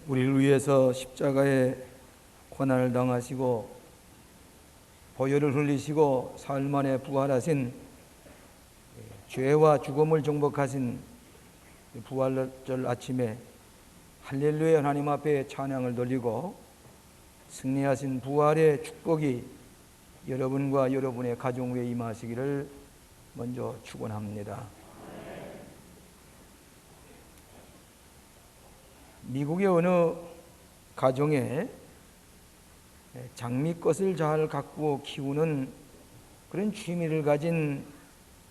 우리를 위해서 십자가의 고난을 당하시고 보혈을 흘리시고 사흘 만에 부활하신, 죄와 죽음을 정복하신 부활절 아침에 할렐루야 하나님 앞에 찬양을 돌리고 승리하신 부활의 축복이 여러분과 여러분의 가정 위에 임하시기를 먼저 축원합니다. 미국의 어느 가정에 장미꽃을 잘 가꾸어 키우는 그런 취미를 가진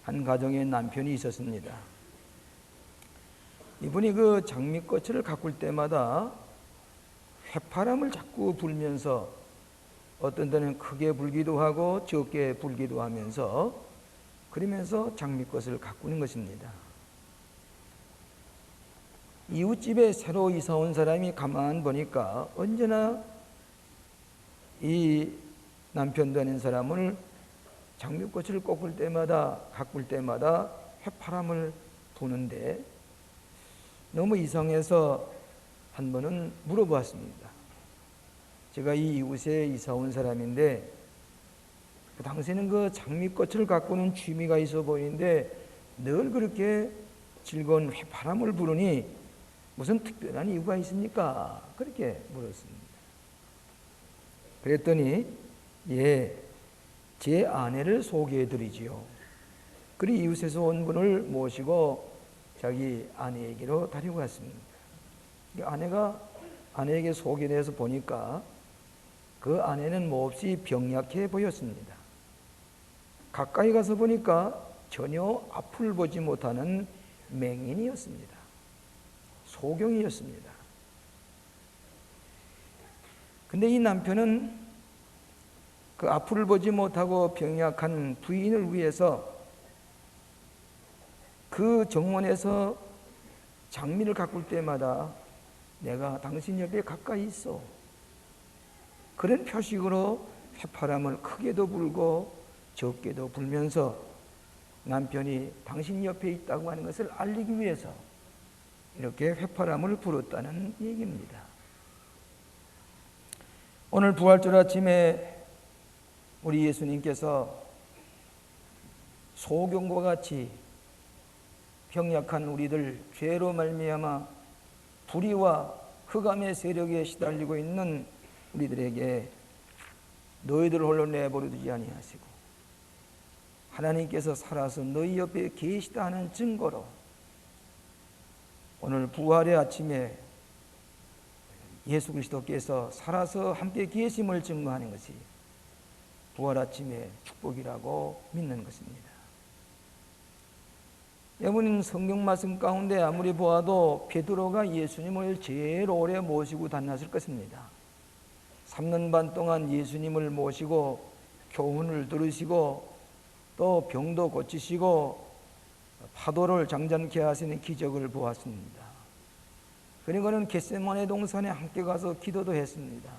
한 가정의 남편이 있었습니다. 이분이 그 장미꽃을 가꿀 때마다 휘파람을 자꾸 불면서 어떤 때는 크게 불기도 하고 적게 불기도 하면서 그러면서 장미꽃을 가꾸는 것입니다. 이웃집에 새로 이사 온 사람이 가만 보니까 언제나 이 남편 되는 사람을 장미꽃을 가꿀 때마다 휘파람을 부는데 너무 이상해서 한 번은 물어보았습니다. 제가 이 이웃에 이사 온 사람인데 당신은 그 장미꽃을 가꾸는 취미가 있어 보이는데 늘 그렇게 즐거운 휘파람을 부르니 무슨 특별한 이유가 있습니까? 그렇게 물었습니다. 그랬더니 제 아내를 소개해 드리지요. 그리 이웃에서 온 분을 모시고 자기 아내에게로 데리고 갔습니다. 아내에게 소개해서 보니까 그 아내는 몹시 병약해 보였습니다. 가까이 가서 보니까 전혀 앞을 보지 못하는 맹인이었습니다. 소경이었습니다. 근데 이 남편은 그 앞을 보지 못하고 병약한 부인을 위해서 그 정원에서 장미를 가꿀 때마다 내가 당신 옆에 가까이 있어, 그런 표식으로 휘파람을 크게도 불고 적게도 불면서 남편이 당신 옆에 있다고 하는 것을 알리기 위해서 이렇게 휘파람을 불었다는 얘기입니다. 오늘 부활절 아침에 우리 예수님께서 소경과 같이 병약한 우리들, 죄로 말미암아 불의와 흑암의 세력에 시달리고 있는 우리들에게 너희들을 홀로 내버려 두지 아니하시고 하나님께서 살아서 너희 옆에 계시다 하는 증거로 오늘 부활의 아침에 예수 그리스도께서 살아서 함께 계심을 증거하는 것이 부활 아침의 축복이라고 믿는 것입니다. 여러분, 성경 말씀 가운데 아무리 보아도 베드로가 예수님을 제일 오래 모시고 다녔을 것입니다. 3년 반 동안 예수님을 모시고 교훈을 들으시고 또 병도 고치시고 파도를 장전케 하시는 기적을 보았습니다. 그리고는 겟세마네 동산에 함께 가서 기도도 했습니다.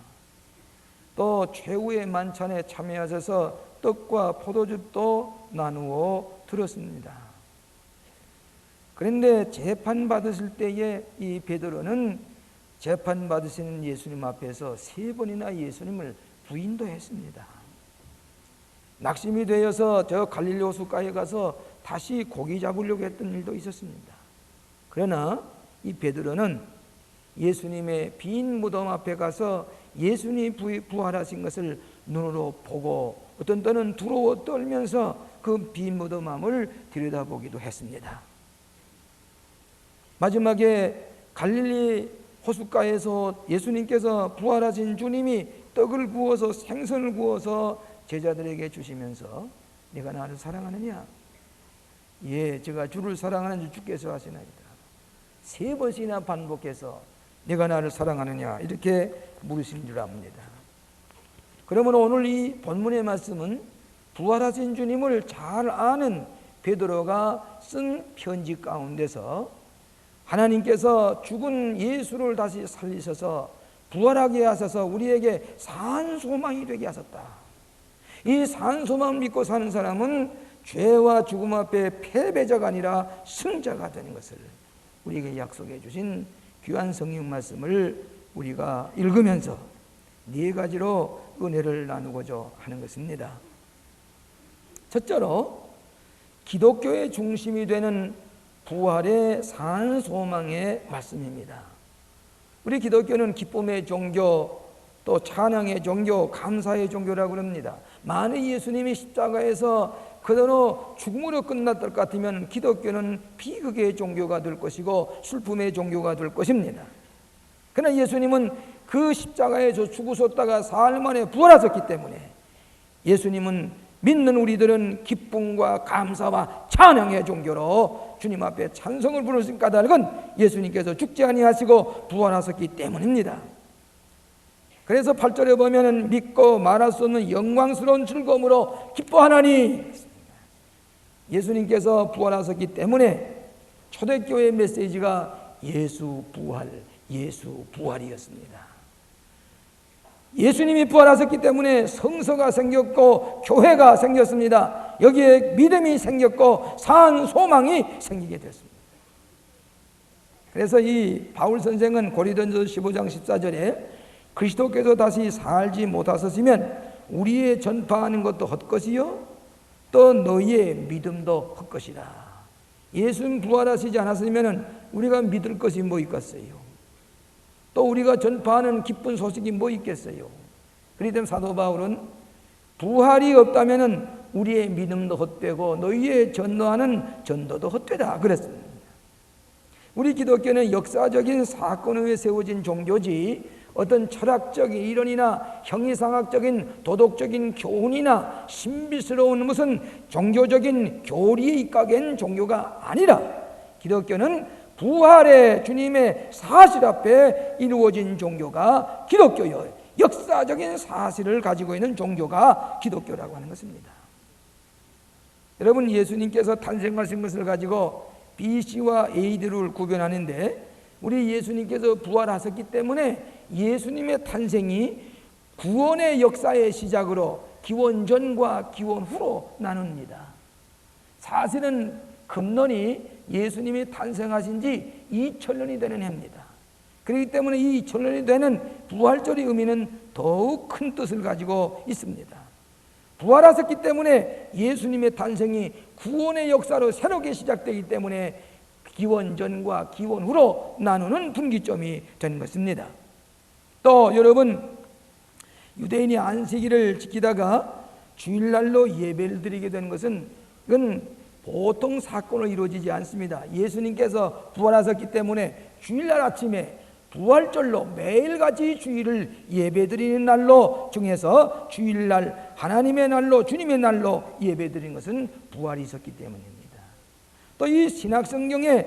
또 최후의 만찬에 참여하셔서 떡과 포도주도 나누어 들었습니다. 그런데 재판받으실 때에 이 베드로는 재판받으시는 예수님 앞에서 3번이나 예수님을 부인도 했습니다. 낙심이 되어서 저 갈릴리 호수가에 가서 다시 고기 잡으려고 했던 일도 있었습니다. 그러나 이 베드로는 예수님의 빈 무덤 앞에 가서 예수님이 부활하신 것을 눈으로 보고 어떤 때는 두려워 떨면서 그 빈 무덤 앞을 들여다보기도 했습니다. 마지막에 갈릴리 호숫가에서 예수님께서 부활하신 주님이 떡을 구워서 생선을 구워서 제자들에게 주시면서 네가 나를 사랑하느냐? 예, 제가 주를 사랑하는 줄 주께서 하시나이다. 3번씩이나 반복해서 네가 나를 사랑하느냐 이렇게 물으신 줄 압니다. 그러면 오늘 이 본문의 말씀은 부활하신 주님을 잘 아는 베드로가 쓴 편지 가운데서 하나님께서 죽은 예수를 다시 살리셔서 부활하게 하셔서 우리에게 산 소망이 되게 하셨다. 이 산 소망을 믿고 사는 사람은 죄와 죽음 앞에 패배자가 아니라 승자가 되는 것을 우리에게 약속해 주신 귀한 성경 말씀을 우리가 읽으면서 네 가지로 은혜를 나누고자 하는 것입니다. 첫째로 기독교의 중심이 되는 부활의 산 소망의 말씀입니다. 우리 기독교는 기쁨의 종교, 또 찬양의 종교, 감사의 종교라고 합니다. 만약 예수님이 십자가에서 그대로 죽음으로 끝났을 것 같으면 기독교는 비극의 종교가 될 것이고 슬픔의 종교가 될 것입니다. 그러나 예수님은 그 십자가에서 죽으셨다가 사흘 만에 부활하셨기 때문에 예수님은 믿는 우리들은 기쁨과 감사와 찬양의 종교로 주님 앞에 찬송을 부르신 까닭은 예수님께서 죽지 아니하시고 부활하셨기 때문입니다. 그래서 8절에 보면 믿고 말할 수 없는 영광스러운 즐거움으로 기뻐하나니, 예수님께서 부활하셨기 때문에 초대교회의 메시지가 예수 부활, 예수 부활이었습니다. 예수님이 부활하셨기 때문에 성서가 생겼고 교회가 생겼습니다. 여기에 믿음이 생겼고 산 소망이 생기게 됐습니다. 그래서 이 바울 선생은 고린도전서 15장 14절에 그리스도께서 다시 살지 못하셨으면 우리의 전파하는 것도 헛것이요 또 너희의 믿음도 헛것이라. 예수님 부활하시지 않았으면 우리가 믿을 것이 뭐 있겠어요? 또 우리가 전파하는 기쁜 소식이 뭐 있겠어요? 그렇기 때문에 사도 바울은 부활이 없다면 우리의 믿음도 헛되고 너희의 전도하는 전도도 헛되다 그랬습니다. 우리 기독교는 역사적인 사건 후에 세워진 종교지 어떤 철학적인 이론이나 형이상학적인 도덕적인 교훈이나 신비스러운 무슨 종교적인 교리에 입각한 종교가 아니라 기독교는 부활의 주님의 사실 앞에 이루어진 종교가 기독교요. 역사적인 사실을 가지고 있는 종교가 기독교라고 하는 것입니다. 여러분, 예수님께서 탄생하신 것을 가지고 BC와 AD를 구별하는데 우리 예수님께서 부활하셨기 때문에 예수님의 탄생이 구원의 역사의 시작으로 기원 전과 기원 후로 나눕니다. 사실은 금년이 예수님이 탄생하신 지 2000년이 되는 해입니다. 그렇기 때문에 이 2000년이 되는 부활절의 의미는 더욱 큰 뜻을 가지고 있습니다. 부활하셨기 때문에 예수님의 탄생이 구원의 역사로 새롭게 시작되기 때문에 기원 전과 기원 후로 나누는 분기점이 되는 것입니다. 또 여러분, 유대인이 안식일을 지키다가 주일날로 예배를 드리게 되는 것은 이건 보통 사건으로 이루어지지 않습니다. 예수님께서 부활하셨기 때문에 주일날 아침에 부활절로 매일같이 주일을 예배드리는 날로 정해서 주일날 하나님의 날로 주님의 날로 예배드리는 것은 부활이 있었기 때문입니다. 또 이 신약성경에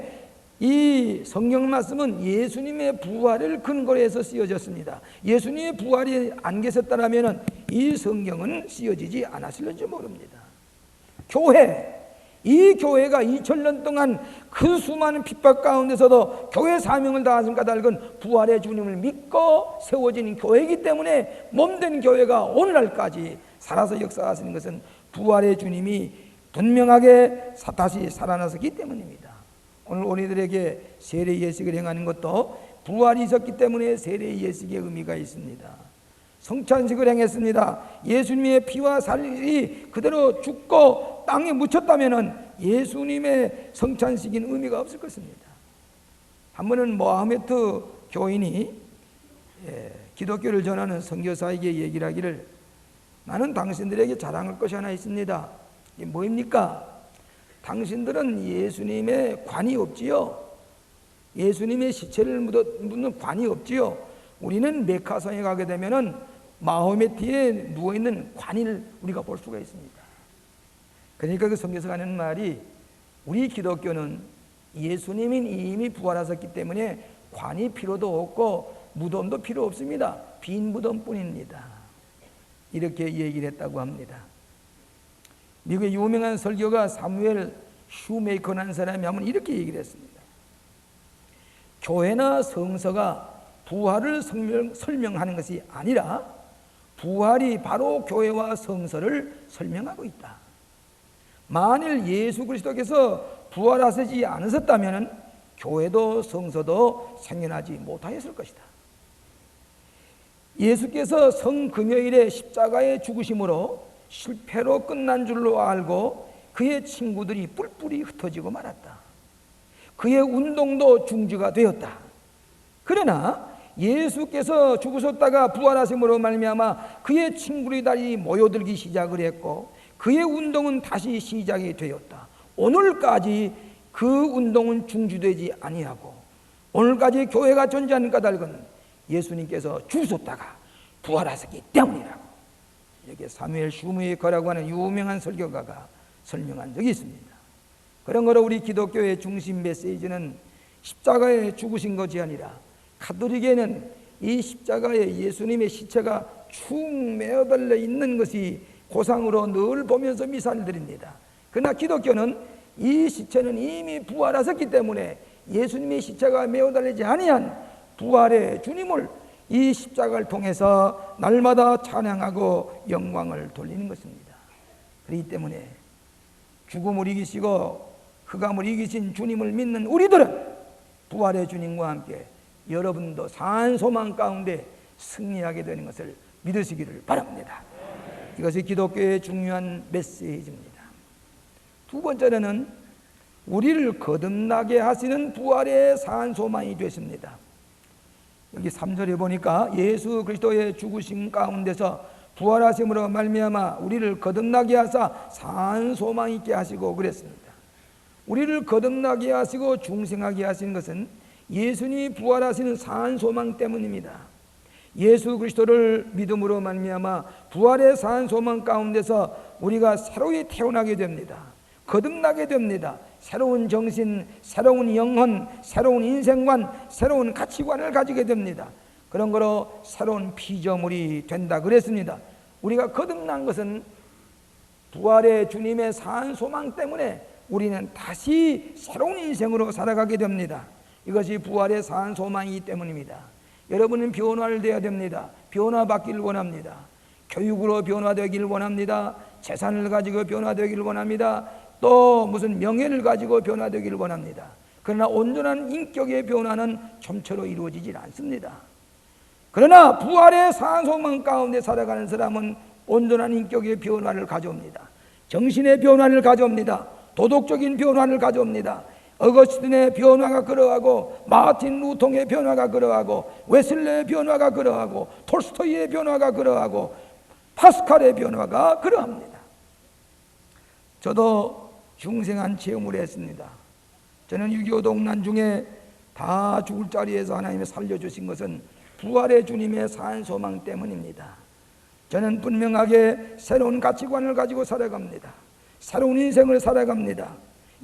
이 성경 말씀은 예수님의 부활을 근거로 해서 쓰여졌습니다. 예수님의 부활이 안 계셨다면 이 성경은 쓰여지지 않았을지 모릅니다. 이 교회가 2000년 동안 그 수많은 핍박 가운데서도 교회 사명을 다하신 까닭은 부활의 주님을 믿고 세워진 교회이기 때문에 몸된 교회가 오늘날까지 살아서 역사하시는 것은 부활의 주님이 분명하게 다시 살아나셨기 때문입니다. 오늘 우리들에게 세례 예식을 행하는 것도 부활이 있었기 때문에 세례 예식의 의미가 있습니다. 성찬식을 행했습니다. 예수님의 피와 살이 그대로 죽고 땅에 묻혔다면 예수님의 성찬식인 의미가 없을 것입니다. 한 번은 모하메트 교인이 기독교를 전하는 선교사에게 얘기를 하기를, 나는 당신들에게 자랑할 것이 하나 있습니다. 이게 뭐입니까? 당신들은 예수님의 관이 없지요. 예수님의 시체를 묻는 관이 없지요. 우리는 메카성에 가게 되면은 마호메트에 누워있는 관을 우리가 볼 수가 있습니다. 그러니까 그 선교사가 하는 말이, 우리 기독교는 예수님이 이미 부활하셨기 때문에 관이 필요도 없고 무덤도 필요 없습니다. 빈 무덤뿐입니다. 이렇게 얘기를 했다고 합니다. 미국의 유명한 설교가 사무엘 슈메이커라는 사람이 한번 이렇게 얘기를 했습니다. 교회나 성서가 부활을 설명하는 것이 아니라 부활이 바로 교회와 성서를 설명하고 있다. 만일 예수 그리스도께서 부활하시지 않으셨다면 교회도 성서도 생겨나지 못하였을 것이다. 예수께서 성금요일에 십자가에 죽으심으로 실패로 끝난 줄로 알고 그의 친구들이 뿔뿔이 흩어지고 말았다. 그의 운동도 중지가 되었다. 그러나 예수께서 죽으셨다가 부활하심으로 말미암아 그의 친구들이 다시 모여들기 시작을 했고 그의 운동은 다시 시작이 되었다. 오늘까지 그 운동은 중지되지 아니하고 오늘까지 교회가 존재하는 까닭은 예수님께서 죽으셨다가 부활하셨기 때문이라고 이렇게 사무엘 슈메이커라고 하는 유명한 설교가가 설명한 적이 있습니다. 그런 거로 우리 기독교의 중심 메시지는 십자가에 죽으신 것이 아니라 가톨릭에는 이 십자가에 예수님의 시체가 축 매어달려 있는 것이 고상으로 늘 보면서 미사를 드립니다. 그러나 기독교는 이 시체는 이미 부활하셨기 때문에 예수님의 시체가 매어달리지 아니한 부활의 주님을 이 십자가를 통해서 날마다 찬양하고 영광을 돌리는 것입니다. 그렇기 때문에 죽음을 이기시고 흑암을 이기신 주님을 믿는 우리들은 부활의 주님과 함께 여러분도 산 소망 가운데 승리하게 되는 것을 믿으시기를 바랍니다. 이것이 기독교의 중요한 메시지입니다. 두 번째는 우리를 거듭나게 하시는 부활의 산 소망이 되십니다. 여기 3절에 보니까 예수 그리스도의 죽으심 가운데서 부활하심으로 말미암아 우리를 거듭나게 하사 산 소망 있게 하시고 그랬습니다. 우리를 거듭나게 하시고 중생하게 하시는 것은 예수님이 부활하시는 산 소망 때문입니다. 예수 그리스도를 믿음으로 말미암아 부활의 산 소망 가운데서 우리가 새로이 태어나게 됩니다. 거듭나게 됩니다. 새로운 정신, 새로운 영혼, 새로운 인생관, 새로운 가치관을 가지게 됩니다. 그런 거로 새로운 피조물이 된다 그랬습니다. 우리가 거듭난 것은 부활의 주님의 산 소망 때문에 우리는 다시 새로운 인생으로 살아가게 됩니다. 이것이 부활의 산 소망이기 때문입니다. 여러분은 변화를 돼야 됩니다. 변화받기를 원합니다. 교육으로 변화되기를 원합니다. 재산을 가지고 변화되기를 원합니다. 또 무슨 명예를 가지고 변화되기를 원합니다. 그러나 온전한 인격의 변화는 좀처럼 이루어지질 않습니다. 그러나 부활의 산 소망 가운데 살아가는 사람은 온전한 인격의 변화를 가져옵니다. 정신의 변화를 가져옵니다. 도덕적인 변화를 가져옵니다. 어거스틴의 변화가 그러하고 마틴 루통의 변화가 그러하고 웨슬레의 변화가 그러하고 톨스토이의 변화가 그러하고 파스칼의 변화가 그러합니다. 저도 중생한 체험을 했습니다. 저는 6.25 동란 중에 다 죽을 자리에서 하나님이 살려주신 것은 부활의 주님의 산 소망 때문입니다. 저는 분명하게 새로운 가치관을 가지고 살아갑니다. 새로운 인생을 살아갑니다.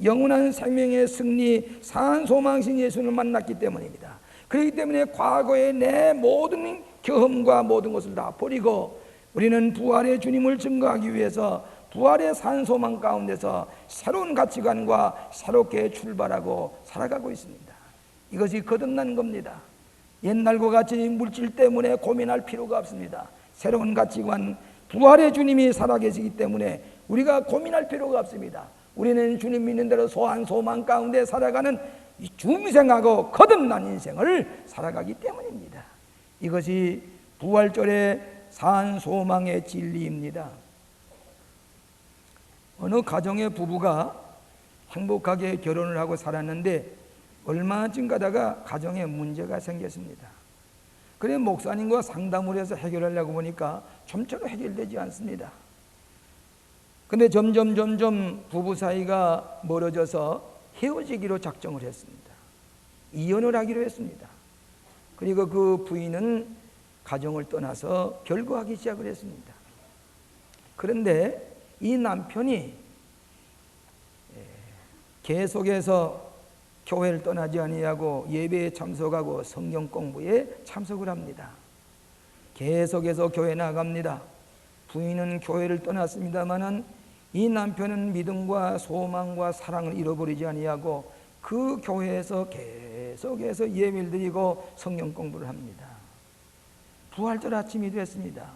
영원한 생명의 승리, 산 소망신 예수를 만났기 때문입니다. 그렇기 때문에 과거의 내 모든 경험과 모든 것을 다 버리고 우리는 부활의 주님을 증거하기 위해서 부활의 산 소망 가운데서 새로운 가치관과 새롭게 출발하고 살아가고 있습니다. 이것이 거듭난 겁니다. 옛날과 같이 물질 때문에 고민할 필요가 없습니다. 새로운 가치관, 부활의 주님이 살아계시기 때문에 우리가 고민할 필요가 없습니다. 우리는 주님 믿는 대로 소한 소망 가운데 살아가는 중생하고 거듭난 인생을 살아가기 때문입니다. 이것이 부활절의 산 소망의 진리입니다. 어느 가정의 부부가 행복하게 결혼을 하고 살았는데 얼마쯤 가다가 가정에 문제가 생겼습니다. 그래 목사님과 상담을 해서 해결하려고 보니까 좀처럼 해결되지 않습니다. 근데 점점 부부 사이가 멀어져서 헤어지기로 작정을 했습니다. 이혼을 하기로 했습니다. 그리고 그 부인은 가정을 떠나서 결거하기 시작을 했습니다. 그런데 이 남편이 계속해서 교회를 떠나지 아니하고 예배에 참석하고 성경 공부에 참석을 합니다. 계속해서 교회 나갑니다. 부인은 교회를 떠났습니다마는 이 남편은 믿음과 소망과 사랑을 잃어버리지 아니하고 그 교회에서 계속해서 예배를 드리고 성경 공부를 합니다. 부활절 아침이 됐습니다.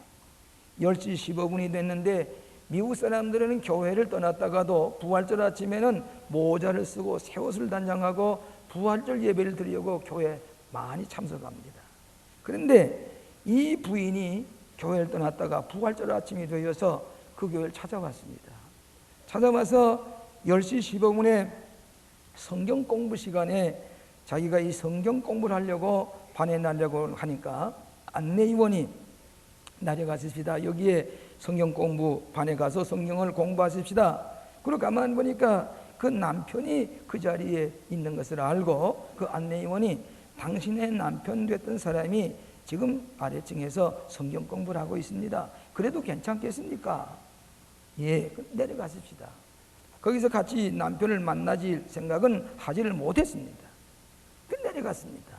10시 15분이 됐는데 미국 사람들은 교회를 떠났다가도 부활절 아침에는 모자를 쓰고 새 옷을 단장하고 부활절 예배를 드리려고 교회에 많이 참석합니다. 그런데 이 부인이 교회를 떠났다가 부활절 아침이 되어서 그 교회를 찾아왔습니다. 찾아와서 10시 15분에 성경 공부 시간에 자기가 이 성경 공부를 하려고 반에 나려고 하니까 안내위원이 내려가십시다. 여기에 성경 공부 반에 가서 성경을 공부하십시다. 그리고 가만 보니까 그 남편이 그 자리에 있는 것을 알고 그 안내위원이 당신의 남편 됐던 사람이 지금 아래층에서 성경 공부를 하고 있습니다. 그래도 괜찮겠습니까? 예, 내려가십시다. 거기서 같이 남편을 만나질 생각은 하지를 못했습니다. 내려갔습니다.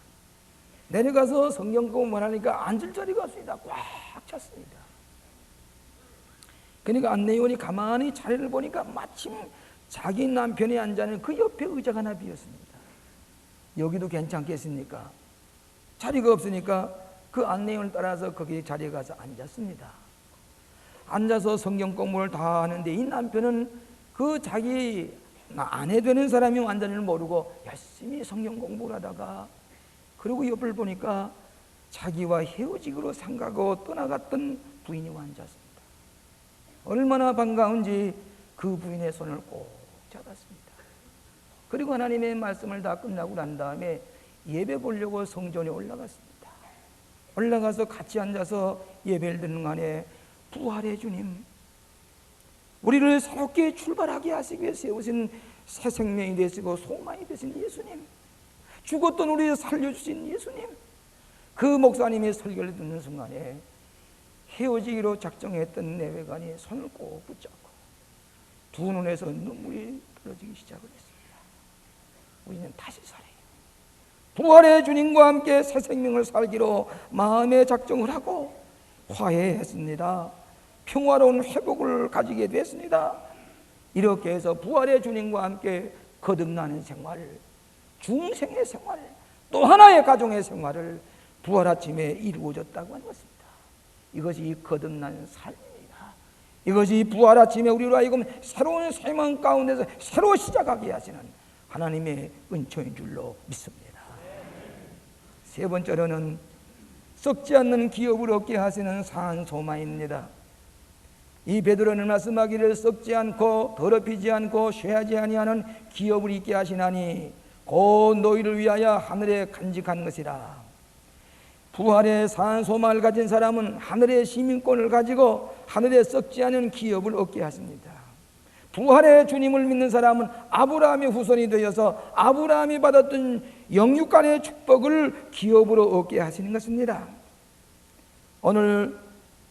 내려가서 성경 공부를 하니까 앉을 자리가 없습니다. 꽉 찼습니다. 그러니까 안내위원이 가만히 자리를 보니까 마침 자기 남편이 앉아있는 그 옆에 의자가 하나 비었습니다. 여기도 괜찮겠습니까? 자리가 없으니까 그 안내위원을 따라서 거기 자리에 가서 앉았습니다. 앉아서 성경 공부를 다 하는데 이 남편은 그 자기 아내 되는 사람이 완전히 모르고 열심히 성경 공부를 하다가 그리고 옆을 보니까 자기와 헤어지기로 생각하고 떠나갔던 부인이 앉았습니다. 얼마나 반가운지 그 부인의 손을 꼭 잡았습니다. 그리고 하나님의 말씀을 다 끝나고 난 다음에 예배 보려고 성전에 올라갔습니다. 올라가서 같이 앉아서 예배를 듣는 간에 부활의 주님, 우리를 새롭게 출발하게 하시기 위해 세우신 새 생명이 되시고 소망이 되신 예수님, 죽었던 우리를 살려주신 예수님, 그 목사님의 설교를 듣는 순간에 헤어지기로 작정했던 내외관이 손을 꼭 붙잡고 두 눈에서 눈물이 떨어지기 시작을 했습니다. 우리는 다시 살아요. 부활의 주님과 함께 새 생명을 살기로 마음의 작정을 하고 화해했습니다. 평화로운 회복을 가지게 됐습니다. 이렇게 해서 부활의 주님과 함께 거듭나는 생활, 중생의 생활, 또 하나의 가정의 생활을 부활 아침에 이루어졌다고 하는 것입니다. 이것이 거듭나는 삶입니다. 이것이 부활 아침에 우리로 하여금 새로운 생명 가운데서 새로 시작하게 하시는 하나님의 은총인 줄로 믿습니다. 세 번째로는 썩지 않는 기업을 얻게 하시는 산 소망입니다. 이 베드로는 말씀하기를 썩지 않고 더럽히지 않고 쇠하지 아니하는 기업을 있게 하시나니 곧 너희를 위하여 하늘에 간직한 것이라. 부활의 산 소망을 가진 사람은 하늘의 시민권을 가지고 하늘에 썩지 않은 기업을 얻게 하십니다. 부활의 주님을 믿는 사람은 아브라함의 후손이 되어서 아브라함이 받았던 영육간의 축복을 기업으로 얻게 하시는 것입니다. 오늘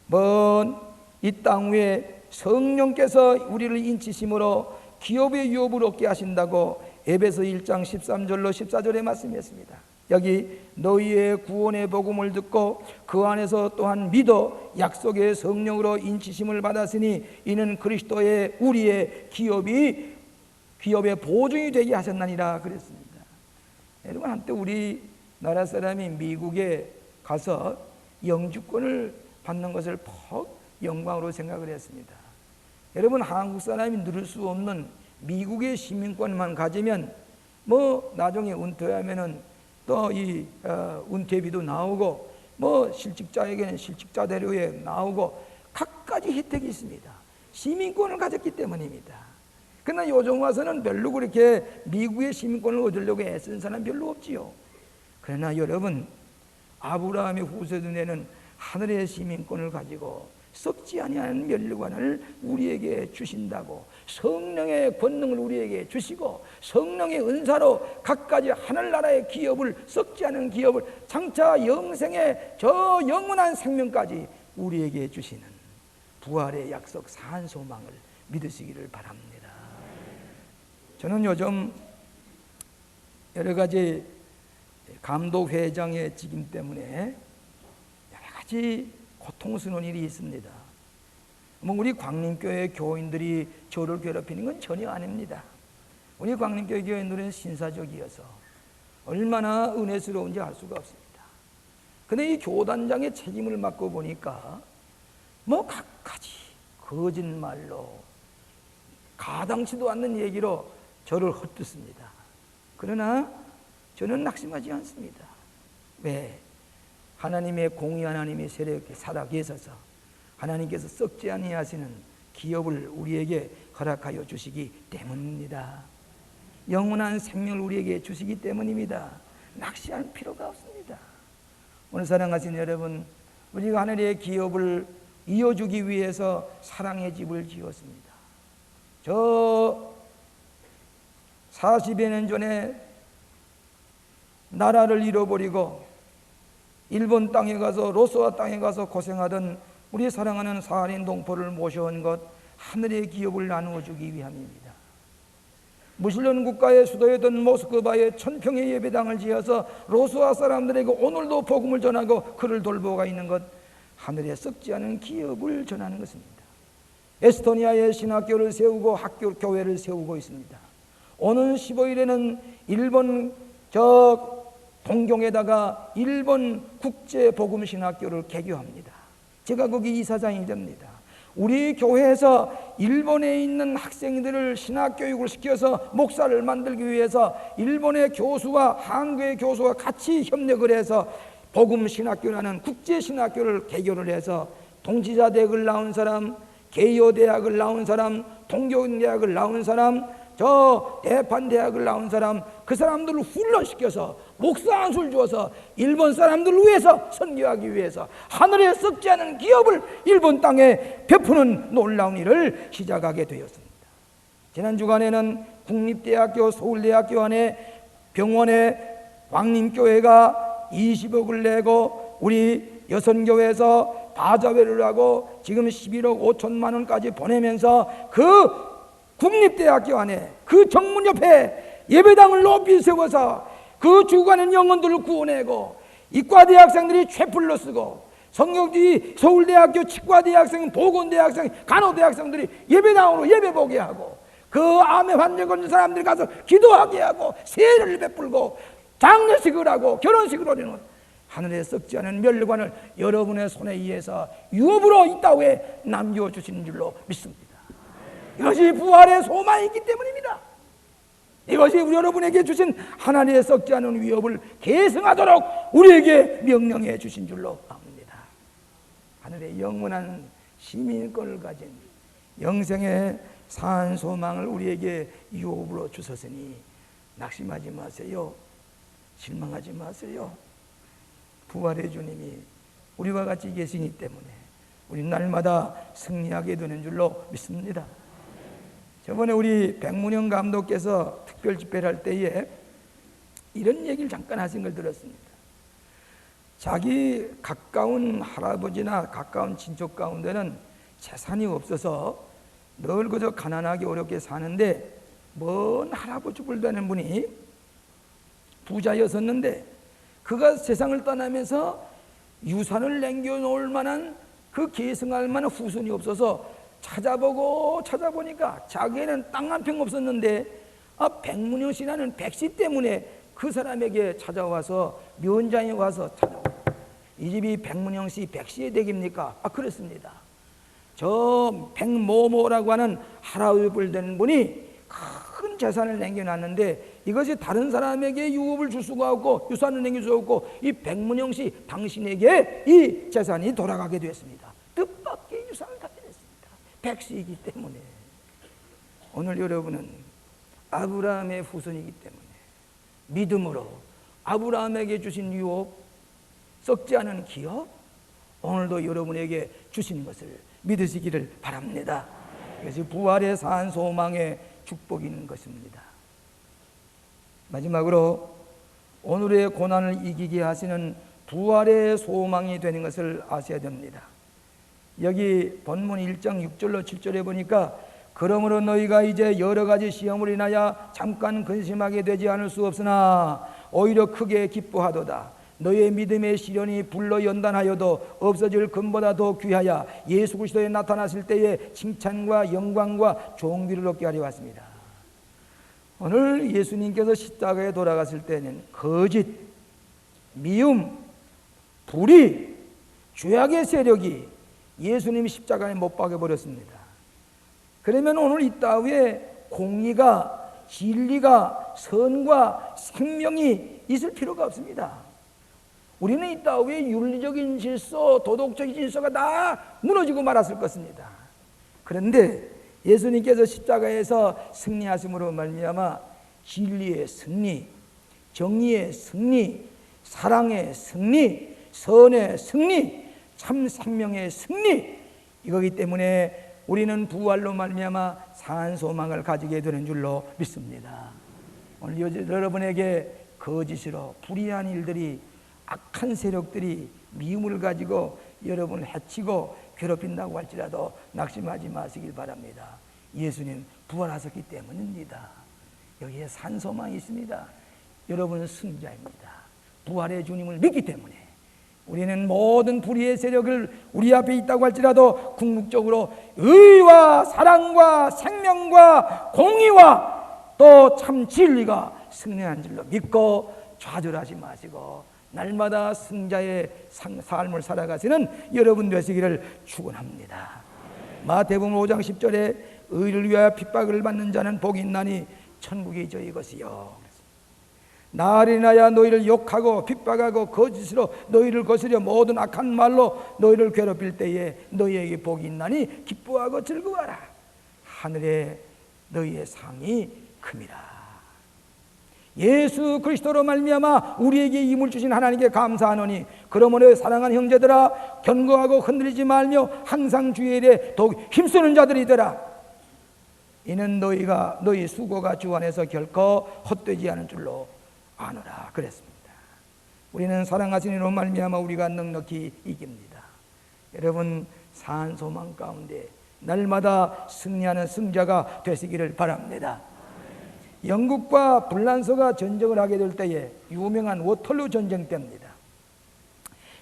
먼 이 땅 위에 성령께서 우리를 인치심으로 기업의 유업을 얻게 하신다고 에베소 1장 13절로 14절에 말씀했습니다. 여기 너희의 구원의 복음을 듣고 그 안에서 또한 믿어 약속의 성령으로 인치심을 받았으니 이는 그리스도의 우리의 기업의 보증이 되게 하셨나니라 그랬습니다. 여러분, 한때 우리나라 사람이 미국에 가서 영주권을 받는 것을 퍽 영광으로 생각을 했습니다. 여러분, 한국 사람이 누릴 수 없는 미국의 시민권만 가지면 뭐 나중에 은퇴하면은 또 이 은퇴비도 나오고 뭐 실직자에게는 실직자 대로에 나오고 각가지 혜택이 있습니다. 시민권을 가졌기 때문입니다. 그러나 요즘 와서는 별로 그렇게 미국의 시민권을 얻으려고 애쓰는 사람 별로 없지요. 그러나 여러분, 아브라함의 후세들에는 하늘의 시민권을 가지고 썩지 아니하는 면류관을 우리에게 주신다고, 성령의 권능을 우리에게 주시고 성령의 은사로 각가지 하늘나라의 기업을, 썩지 않은 기업을, 장차 영생의 저 영원한 생명까지 우리에게 주시는 부활의 약속 산 소망을 믿으시기를 바랍니다. 저는 요즘 여러 가지 감독회장의 직임 때문에 여러 가지 고통스러운 일이 있습니다. 우리 광림교회 교인들이 저를 괴롭히는 건 전혀 아닙니다. 우리 광림교회 교인들은 신사적이어서 얼마나 은혜스러운지 알 수가 없습니다. 그런데 이 교단장의 책임을 맡고 보니까 뭐 갖가지 거짓말로 가당치도 않는 얘기로 저를 헛듣습니다. 그러나 저는 낙심하지 않습니다. 왜? 하나님의 공의, 하나님의 세력에 살아 계셔서 하나님께서 썩지 아니하시는 기업을 우리에게 허락하여 주시기 때문입니다. 영원한 생명을 우리에게 주시기 때문입니다. 낙시할 필요가 없습니다. 오늘 사랑하시는 여러분, 우리가 하늘의 기업을 이어주기 위해서 사랑의 집을 지었습니다. 저 40여 년 전에 나라를 잃어버리고 일본 땅에 가서 로스와 땅에 가서 고생하던 우리 사랑하는 사하린 동포를 모셔온 것, 하늘의 기업을 나누어 주기 위함입니다. 무신론 국가의 수도였던 모스크바에 1000평의 예배당을 지어서 로스와 사람들에게 오늘도 복음을 전하고 그를 돌보고 있는 것, 하늘에 썩지 않은 기업을 전하는 것입니다. 에스토니아에 신학교를 세우고 학교 교회를 세우고 있습니다. 오는 15일에는 일본 동경에다가 일본 국제복음신학교를 개교합니다. 제가 거기 이사장이 됩니다. 우리 교회에서 일본에 있는 학생들을 신학교육을 시켜서 목사를 만들기 위해서 일본의 교수와 한국의 교수와 같이 협력을 해서 복음신학교라는 국제신학교를 개교를 해서 동지자대학을 나온 사람, 개요대학을 나온 사람, 동교대학을 나온 사람, 저 대판대학을 나온 사람, 그 사람들을 훈련시켜서 목사 안수를 주어서 일본 사람들을 위해서 선교하기 위해서 하늘에 썩지 않은 기업을 일본 땅에 베푸는 놀라운 일을 시작하게 되었습니다. 지난 주간에는 국립대학교 서울대학교 안에 병원에 왕림교회가 20억을 내고 우리 여선교회에서 바자회를 하고 지금 11억 5천만 원까지 보내면서 그 국립대학교 안에 그 정문 옆에 예배당을 높이 세워서 그 주관의 영혼들을 구원하고 이과대학생들이 쇳불로 쓰고 성경지 서울대학교 치과대학생, 보건대학생, 간호대학생들이 예배당으로 예배보게 하고 그 암에 환자 걸린 사람들이 가서 기도하게 하고 세례를 베풀고 장례식을 하고 결혼식을 하려는 하늘에 썩지 않은 멸관을 여러분의 손에 의해서 유업으로 이 땅에 남겨주시는 줄로 믿습니다. 이것이 부활의 소망이기 때문입니다. 이것이 우리 여러분에게 주신 하나님의 썩지 않은 위업을 계승하도록 우리에게 명령해 주신 줄로 압니다. 하늘의 영원한 시민권을 가진 영생의 산 소망을 우리에게 유업으로 주셨으니 낙심하지 마세요. 실망하지 마세요. 부활의 주님이 우리와 같이 계시기 때문에 우리 날마다 승리하게 되는 줄로 믿습니다. 저번에 우리 백문영 감독께서 특별 집회를 할 때에 이런 얘기를 잠깐 하신 걸 들었습니다. 자기 가까운 할아버지나 가까운 친척 가운데는 재산이 없어서 늘 그저 가난하게 어렵게 사는데 먼 할아버지 불다는 분이 부자였었는데 그가 세상을 떠나면서 유산을 남겨놓을 만한 그 계승할 만한 후손이 없어서 찾아보니까 자기에는 땅 한 평 없었는데 백문영 씨라는 백씨 때문에 그 사람에게 찾아와서 면장에 와서 찾아와요. 이 집이 백문영 씨 백씨의 댁입니까? 그렇습니다. 저 백모모라고 하는 할아버지 되는 분이 큰 재산을 남겨놨는데 이것이 다른 사람에게 유업을 줄 수가 없고 유산을 남길 수 없고 이 백문영 씨 당신에게 이 재산이 돌아가게 되었습니다. 뜻밖의 유산을 갖게 됐습니다. 백씨이기 때문에. 오늘 여러분은 아브라함의 후손이기 때문에 믿음으로 아브라함에게 주신 유업, 썩지 않은 기업, 오늘도 여러분에게 주시는 것을 믿으시기를 바랍니다. 이것이 부활의 산 소망의 축복인 것입니다. 마지막으로 오늘의 고난을 이기게 하시는 부활의 소망이 되는 것을 아셔야 됩니다. 여기 본문 1장 6절로 7절에 보니까 그러므로 너희가 이제 여러 가지 시험을 인하여 잠깐 근심하게 되지 않을 수 없으나 오히려 크게 기뻐하도다. 너희의 믿음의 시련이 불로 연단하여도 없어질 금보다 더 귀하여 예수 그리스도에 나타났을 때에 칭찬과 영광과 존귀를 얻게 하려 왔습니다. 오늘 예수님께서 십자가에 돌아갔을 때는 거짓, 미움, 불의, 죄악의 세력이 예수님이 십자가에 못 박여 버렸습니다. 그러면 오늘 이 땅에 공의가, 진리가, 선과 생명이 있을 필요가 없습니다. 우리는 이 따위의 윤리적인 질서, 도덕적인 질서가 다 무너지고 말았을 것입니다. 그런데 예수님께서 십자가에서 승리하심으로 말미암아 진리의 승리, 정의의 승리, 사랑의 승리, 선의 승리, 참 생명의 승리, 이거기 때문에 우리는 부활로 말미암아 산 소망을 가지게 되는 줄로 믿습니다. 오늘 여러분에게 거짓으로 불의한 일들이, 악한 세력들이 미움을 가지고 여러분을 해치고 괴롭힌다고 할지라도 낙심하지 마시길 바랍니다. 예수님 부활하셨기 때문입니다. 여기에 산 소망이 있습니다. 여러분은 승자입니다. 부활의 주님을 믿기 때문에 우리는 모든 불의의 세력을 우리 앞에 있다고 할지라도 궁극적으로 의와 사랑과 생명과 공의와 또 참 진리가 승리한 줄로 믿고 좌절하지 마시고 날마다 승자의 삶을 살아가시는 여러분 되시기를 축원합니다. 마태복음 5장 10절에 의를 위하여 핍박을 받는 자는 복이 있나니 천국이 저희 것이요. 나를 인하여 너희를 욕하고 핍박하고 거짓으로 너희를 거스려 모든 악한 말로 너희를 괴롭힐 때에 너희에게 복이 있나니 기뻐하고 즐거워하라. 하늘에 너희의 상이 큽니다. 예수 그리스도로 말미암아 우리에게 힘을 주신 하나님께 감사하노니 그러므로 사랑하는 형제들아 견고하고 흔들리지 말며 항상 주의 일에 더욱 힘쓰는 자들이 되라. 이는 너희 수고가 주 안에서 결코 헛되지 않은 줄로 아노라 그랬습니다. 우리는 사랑하시는 이로 말미암아 우리가 넉넉히 이깁니다. 여러분 산 소망 가운데 날마다 승리하는 승자가 되시기를 바랍니다. 영국과 불란서가 전쟁을 하게 될 때에 유명한 워털루 전쟁 때입니다.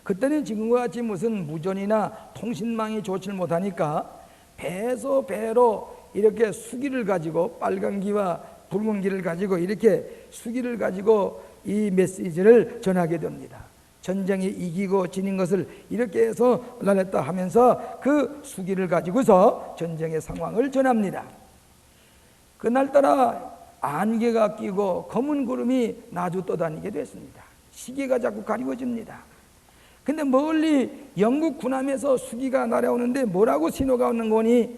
그때는 지금과 같이 무슨 무전이나 통신망이 좋지 못하니까 배로 이렇게 수기를 가지고 빨간 기와 붉은 기를 가지고 이렇게 수기를 가지고 이 메시지를 전하게 됩니다. 전쟁에 이기고 지닌 것을 이렇게 해서 나눴다 하면서 그 수기를 가지고서 전쟁의 상황을 전합니다. 그날따라 안개가 끼고 검은 구름이 나주 떠다니게 됐습니다. 시계가 자꾸 가리워집니다. 근데 멀리 영국 군함에서 수기가 날아오는데 뭐라고 신호가 오는 거니?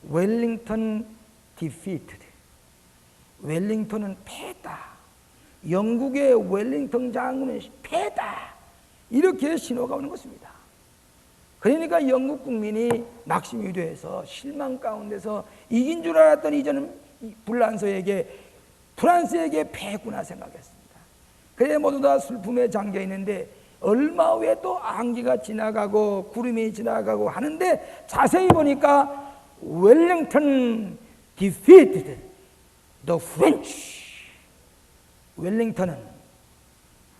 웰링턴 defeated. 웰링턴은 패다. 영국의 웰링턴 장군은 패다. 이렇게 신호가 오는 것입니다. 그러니까 영국 국민이 낙심이 돼서 실망 가운데서 이긴 줄 알았더니 이제는 프랑스에게 패했구나 생각했습니다. 그래 모두 다 슬픔에 잠겨 있는데 얼마 후에 또 안개가 지나가고 구름이 지나가고 하는데 자세히 보니까 웰링턴 defeated the French. 웰링턴은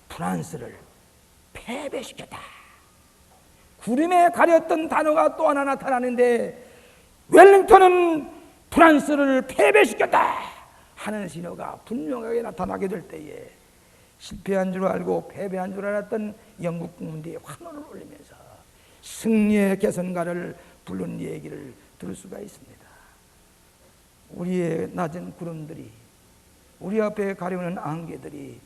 프랑스를 패배시켰다. 구름에 가렸던 단어가 또 하나 나타나는데 웰링턴은 프랑스를 패배시켰다 하는 신호가 분명하게 나타나게 될 때에 실패한 줄 알고 패배한 줄 알았던 영국 국민들이 환호를 올리면서 승리의 개선가를 부른 얘기를 들을 수가 있습니다. 우리의 낮은 구름들이, 우리 앞에 가려오는 안개들이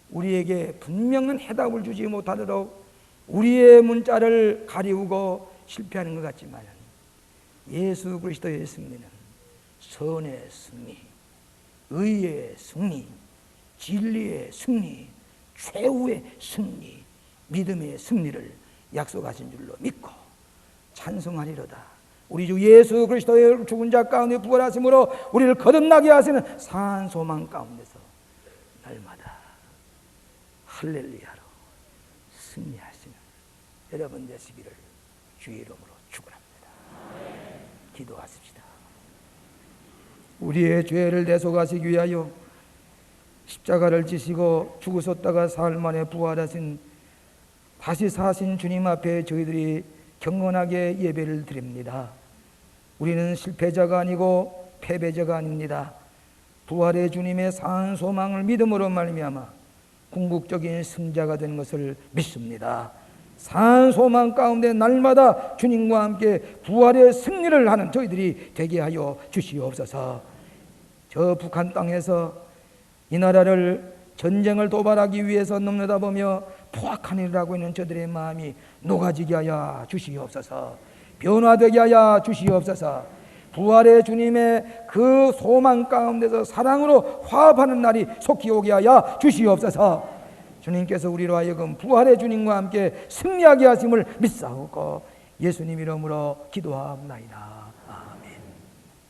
우리에게 분명한 해답을 주지 못하도록 우리의 문자를 가리우고 실패하는 것 같지만 예수 그리스도의 승리는 선의 승리, 의의 승리, 진리의 승리, 최후의 승리, 믿음의 승리를 약속하신 줄로 믿고 찬송하리로다. 우리 주 예수 그리스도의 죽은 자 가운데 부활하심으로 우리를 거듭나게 하시는 산 소망 가운데서 날마다 할렐루야로 승리하시는 여러분 되시기를 주의 이름으로 축원합니다. 기도하십시다. 우리의 죄를 대속하시기 위하여 십자가를 지시고 죽으셨다가 사흘 만에 부활하신 다시 사신 주님 앞에 저희들이 경건하게 예배를 드립니다. 우리는 실패자가 아니고 패배자가 아닙니다. 부활의 주님의 산 소망을 믿음으로 말미암아 궁극적인 승자가 된 것을 믿습니다. 산 소망 가운데 날마다 주님과 함께 부활의 승리를 하는 저희들이 되게 하여 주시옵소서. 저 북한 땅에서 이 나라를 전쟁을 도발하기 위해서 넘나다보며 포악하니라고 있는 저들의 마음이 녹아지게 하여 주시옵소서. 변화되게 하여 주시옵소서. 부활의 주님의 그 소망 가운데서 사랑으로 화합하는 날이 속히 오게 하여 주시옵소서. 주님께서 우리로 하여금 부활의 주님과 함께 승리하게 하심을 믿사오고 예수님 이름으로 기도하옵나이다. 아멘.